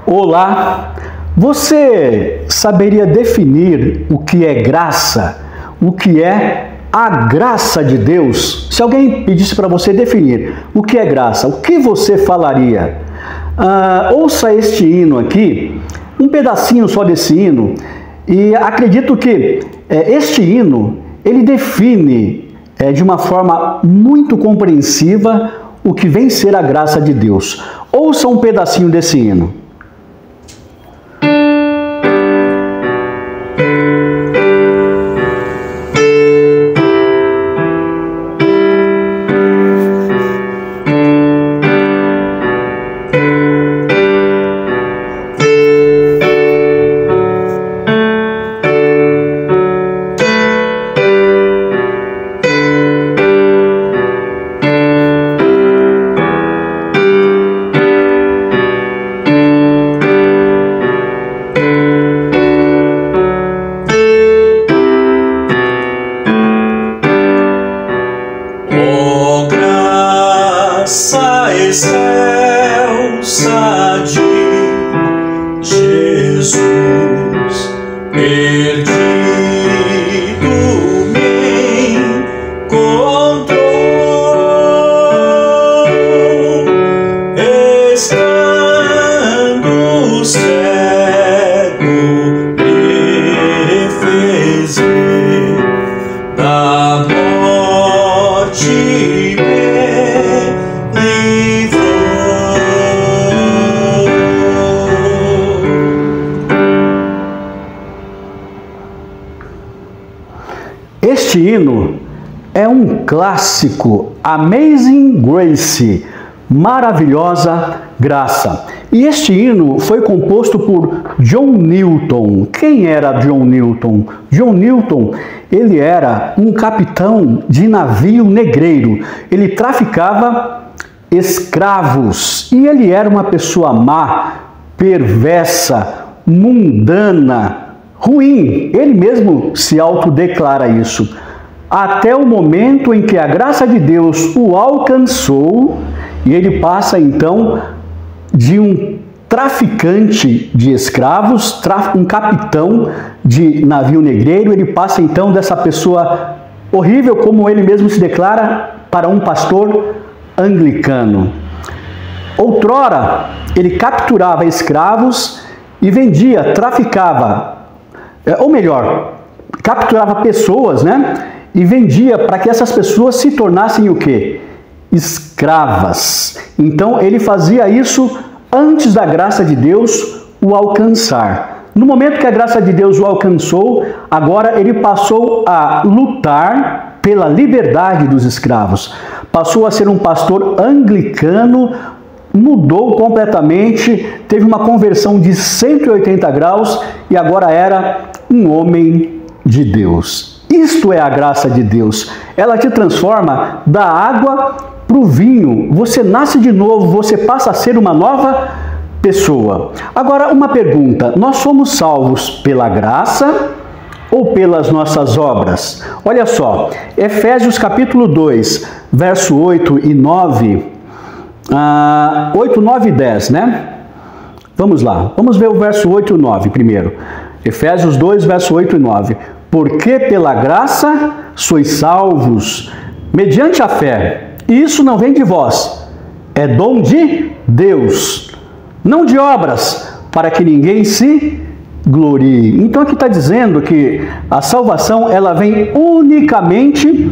Olá, você saberia definir o que é graça? O que é a graça de Deus? Se alguém pedisse para você definir o que é graça, o que você falaria? Ouça este hino aqui, um pedacinho só desse hino, e acredito que este hino, ele define de uma forma muito compreensiva o que vem ser a graça de Deus. Ouça um pedacinho desse hino. Graça excelsa de Jesus, perdido me encontrou, estando cego me fez ver da morte. Este hino é um clássico, Amazing Grace, maravilhosa graça. E este hino foi composto por John Newton. Quem era John Newton? John Newton, ele era um capitão de navio negreiro. Ele traficava escravos e ele era uma pessoa má, perversa, mundana, ruim. Ele mesmo se autodeclara isso. Até o momento em que a graça de Deus o alcançou e ele passa então de um traficante de escravos, um capitão de navio negreiro, ele passa então dessa pessoa horrível, como ele mesmo se declara, para um pastor anglicano. Outrora, ele capturava escravos e vendia, traficava, ou melhor, capturava pessoas, né? E vendia para que essas pessoas se tornassem o quê? Escravas. Então ele fazia isso antes da graça de Deus o alcançar. No momento que a graça de Deus o alcançou, agora ele passou a lutar pela liberdade dos escravos. Passou a ser um pastor anglicano, mudou completamente, teve uma conversão de 180 graus e agora era um homem de Deus. Isto é a graça de Deus. Ela te transforma da água para o vinho. Você nasce de novo, você passa a ser uma nova pessoa. Agora, uma pergunta: nós somos salvos pela graça ou pelas nossas obras? Olha só, Efésios capítulo 2, verso 8 e 9, 8, 9 e 10, né? Vamos lá, vamos ver o verso 8 e 9 primeiro. Efésios 2, verso 8 e 9. Porque pela graça sois salvos, mediante a fé. E isso não vem de vós, é dom de Deus, não de obras, para que ninguém se glorie. Então aqui está dizendo que a salvação ela vem unicamente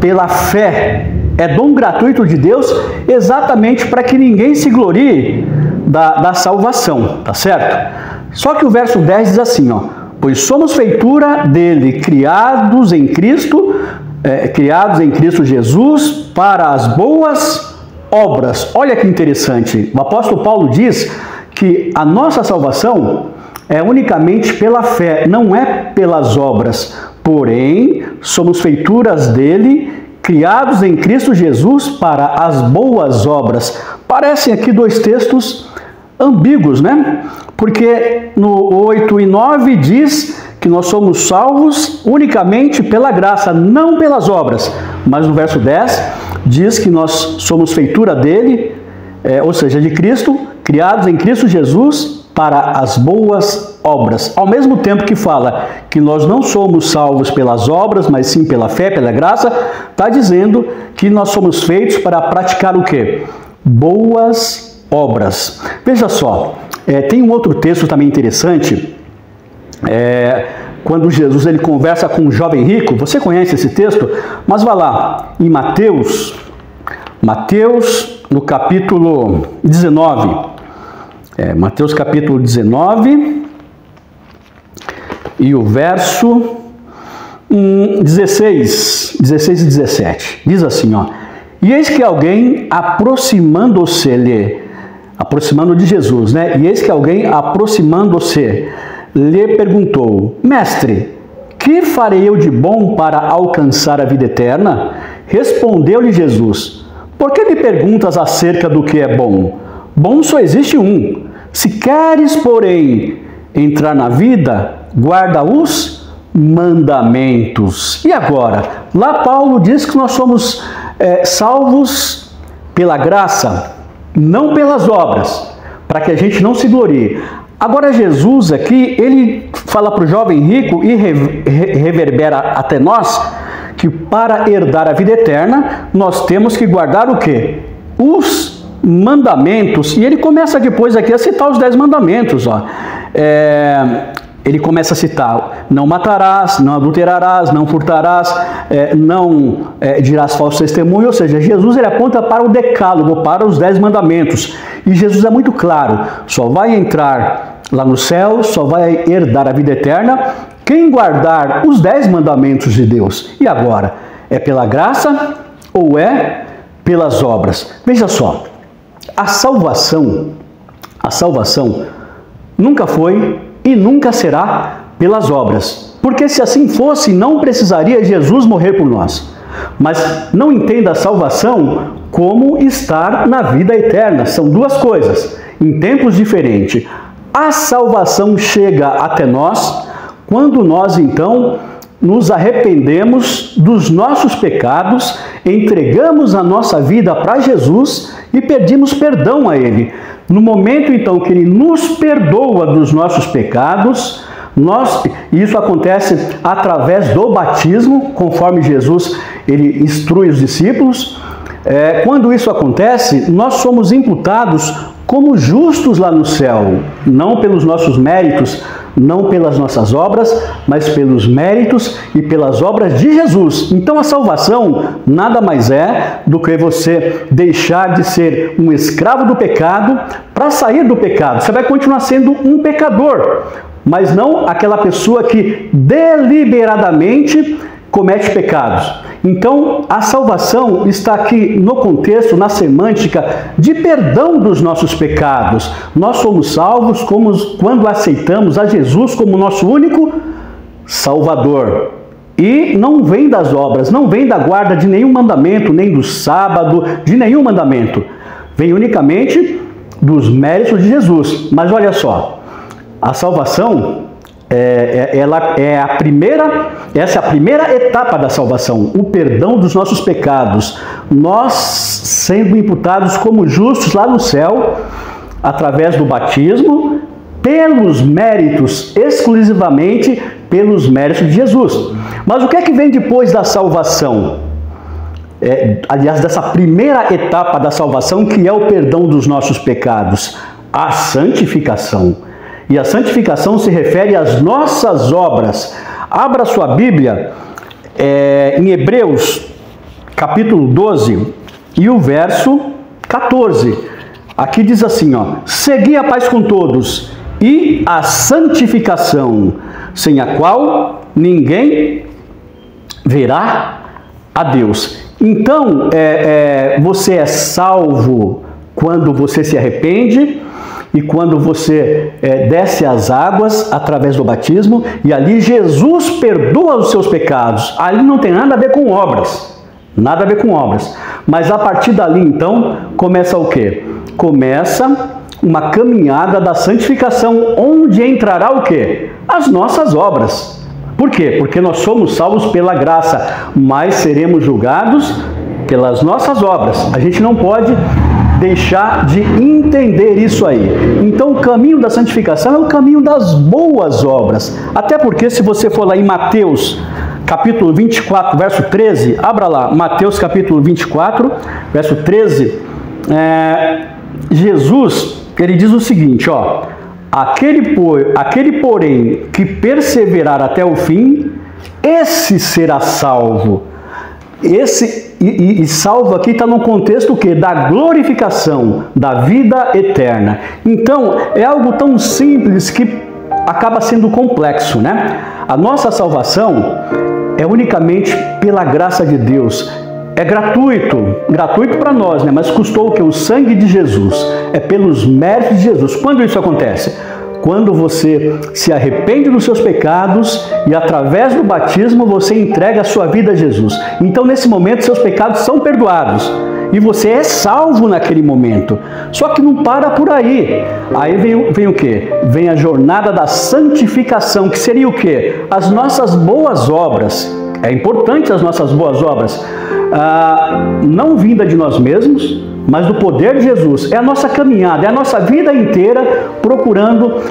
pela fé. É dom gratuito de Deus, exatamente para que ninguém se glorie da salvação, tá certo? Só que o verso 10 diz assim, ó: pois somos feitura dele, criados em Cristo Jesus para as boas obras. Olha que interessante, o apóstolo Paulo diz que a nossa salvação é unicamente pela fé, não é pelas obras. Porém, somos feituras dele, criados em Cristo Jesus para as boas obras. Parecem aqui dois textos ambíguos, né? Porque no 8 e 9 diz que nós somos salvos unicamente pela graça, não pelas obras. Mas no verso 10 diz que nós somos feitura dele, ou seja, de Cristo, criados em Cristo Jesus para as boas obras. Ao mesmo tempo que fala que nós não somos salvos pelas obras, mas sim pela fé, pela graça, está dizendo que nós somos feitos para praticar o quê? Boas obras. Veja só, tem um outro texto também interessante, quando Jesus ele conversa com um jovem rico. Você conhece esse texto? Mas vá lá, em Mateus no capítulo 19, Mateus capítulo 19 e o verso 16 e 17, diz assim, ó: E eis que alguém aproximando-se, aproximando de Jesus, né? E eis que alguém aproximando-se lhe perguntou: Mestre, que farei eu de bom para alcançar a vida eterna? Respondeu-lhe Jesus: Por que me perguntas acerca do que é bom? Bom só existe um. Se queres, porém, entrar na vida, guarda os mandamentos. E agora? Lá Paulo diz que nós somos salvos pela graça, não pelas obras, para que a gente não se glorie. Agora Jesus aqui, ele fala para o jovem rico e reverbera até nós, que para herdar a vida eterna, nós temos que guardar o quê? Os mandamentos. E ele começa depois aqui a citar os 10 mandamentos. Ó. Ele começa a citar: não matarás, não adulterarás, não furtarás, não dirás falso testemunho. Ou seja, Jesus ele aponta para o decálogo, para os 10 mandamentos. E Jesus é muito claro: só vai entrar lá no céu, só vai herdar a vida eterna quem guardar os 10 mandamentos de Deus. E agora? É pela graça ou é pelas obras? Veja só, a salvação nunca foi e nunca será pelas obras. Porque se assim fosse, não precisaria Jesus morrer por nós. Mas não entenda a salvação como estar na vida eterna. São duas coisas, em tempos diferentes. A salvação chega até nós quando nós, então, nos arrependemos dos nossos pecados, entregamos a nossa vida para Jesus e pedimos perdão a Ele. No momento, então, que Ele nos perdoa dos nossos pecados, isso acontece através do batismo, conforme Jesus ele instrui os discípulos. Quando isso acontece, nós somos imputados como justos lá no céu, não pelos nossos méritos, não pelas nossas obras, mas pelos méritos e pelas obras de Jesus. Então a salvação nada mais é do que você deixar de ser um escravo do pecado para sair do pecado. Você vai continuar sendo um pecador, mas não aquela pessoa que deliberadamente comete pecados. Então, a salvação está aqui no contexto, na semântica de perdão dos nossos pecados. Nós somos salvos quando aceitamos a Jesus como nosso único Salvador. E não vem das obras, não vem da guarda de nenhum mandamento, nem do sábado, de nenhum mandamento. Vem unicamente dos méritos de Jesus. Mas olha só, a salvação essa é a primeira etapa da salvação, o perdão dos nossos pecados. Nós sendo imputados como justos lá no céu, através do batismo, pelos méritos, exclusivamente pelos méritos de Jesus. Mas o que é que vem depois da salvação? Aliás, dessa primeira etapa da salvação, que é o perdão dos nossos pecados, a santificação. E a santificação se refere às nossas obras. Abra sua Bíblia em Hebreus, capítulo 12, e o verso 14. Aqui diz assim, ó: segui a paz com todos e a santificação, sem a qual ninguém verá a Deus. Então, você é salvo quando você se arrepende, e quando você desce as águas através do batismo, e ali Jesus perdoa os seus pecados. Ali não tem nada a ver com obras. Nada a ver com obras. Mas a partir dali, então, começa o quê? Começa uma caminhada da santificação, onde entrará o quê? As nossas obras. Por quê? Porque nós somos salvos pela graça, mas seremos julgados pelas nossas obras. A gente não pode deixar de entender isso aí. Então o caminho da santificação é o caminho das boas obras. Até porque se você for lá em Mateus capítulo 24, verso 13, abra lá, Mateus capítulo 24, verso 13, Jesus, ele diz o seguinte, ó, aquele porém que perseverar até o fim, esse será salvo. E salvo aqui está no contexto o quê? Da glorificação, da vida eterna. Então, é algo tão simples que acaba sendo complexo, né? A nossa salvação é unicamente pela graça de Deus. É gratuito para nós, né? Mas custou o quê? O sangue de Jesus. É pelos méritos de Jesus. Quando isso acontece? Quando você se arrepende dos seus pecados e através do batismo você entrega a sua vida a Jesus. Então nesse momento seus pecados são perdoados e você é salvo naquele momento. Só que não para por aí. Aí vem o quê? Vem a jornada da santificação, que seria o quê? As nossas boas obras. É importante as nossas boas obras. Não vinda de nós mesmos, mas do poder de Jesus. É a nossa caminhada, é a nossa vida inteira procurando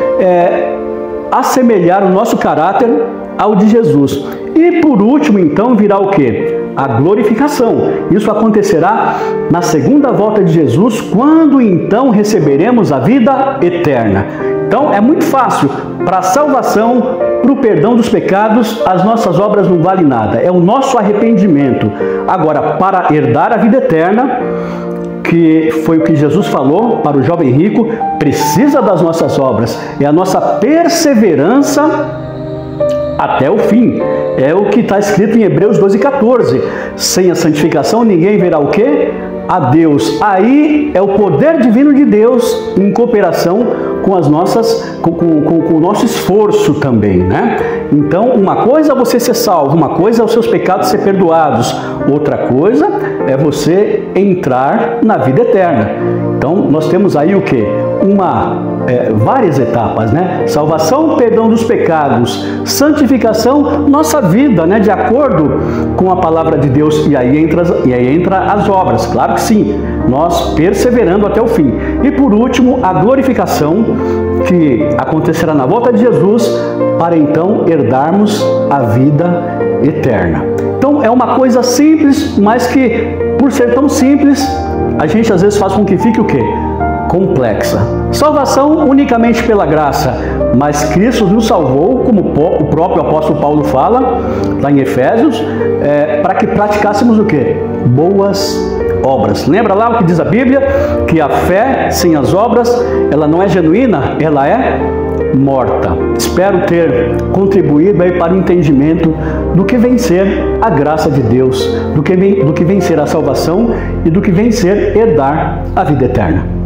assemelhar o nosso caráter ao de Jesus. E por último, então, virá o quê? A glorificação. Isso acontecerá na segunda volta de Jesus, quando então receberemos a vida eterna. Então é muito fácil. Para a salvação, para o perdão dos pecados, as nossas obras não valem nada. É o nosso arrependimento. Agora, para herdar a vida eterna, que foi o que Jesus falou para o jovem rico, precisa das nossas obras. É a nossa perseverança até o fim. É o que está escrito em Hebreus 12:14. Sem a santificação ninguém verá o quê? A Deus. Aí é o poder divino de Deus em cooperação com as nossas, com o nosso esforço também, né? Então, uma coisa é você ser salvo, uma coisa é os seus pecados ser perdoados, outra coisa é você entrar na vida eterna. Então, nós temos aí o quê? Várias etapas, né? Salvação, perdão dos pecados, santificação, nossa vida, né? De acordo com a palavra de Deus, e aí entra as obras, claro que sim, nós perseverando até o fim. E por último, a glorificação, que acontecerá na volta de Jesus, para então herdarmos a vida eterna. Então é uma coisa simples, mas que por ser tão simples, a gente às vezes faz com que fique o quê? Complexa. Salvação unicamente pela graça, mas Cristo nos salvou, como o próprio apóstolo Paulo fala, lá em Efésios, para que praticássemos o quê? Boas obras. Lembra lá o que diz a Bíblia? Que a fé sem as obras, ela não é genuína, ela é morta. Espero ter contribuído aí para o entendimento do que vem ser a graça de Deus, do que vem ser a salvação e do que vem ser herdar a vida eterna.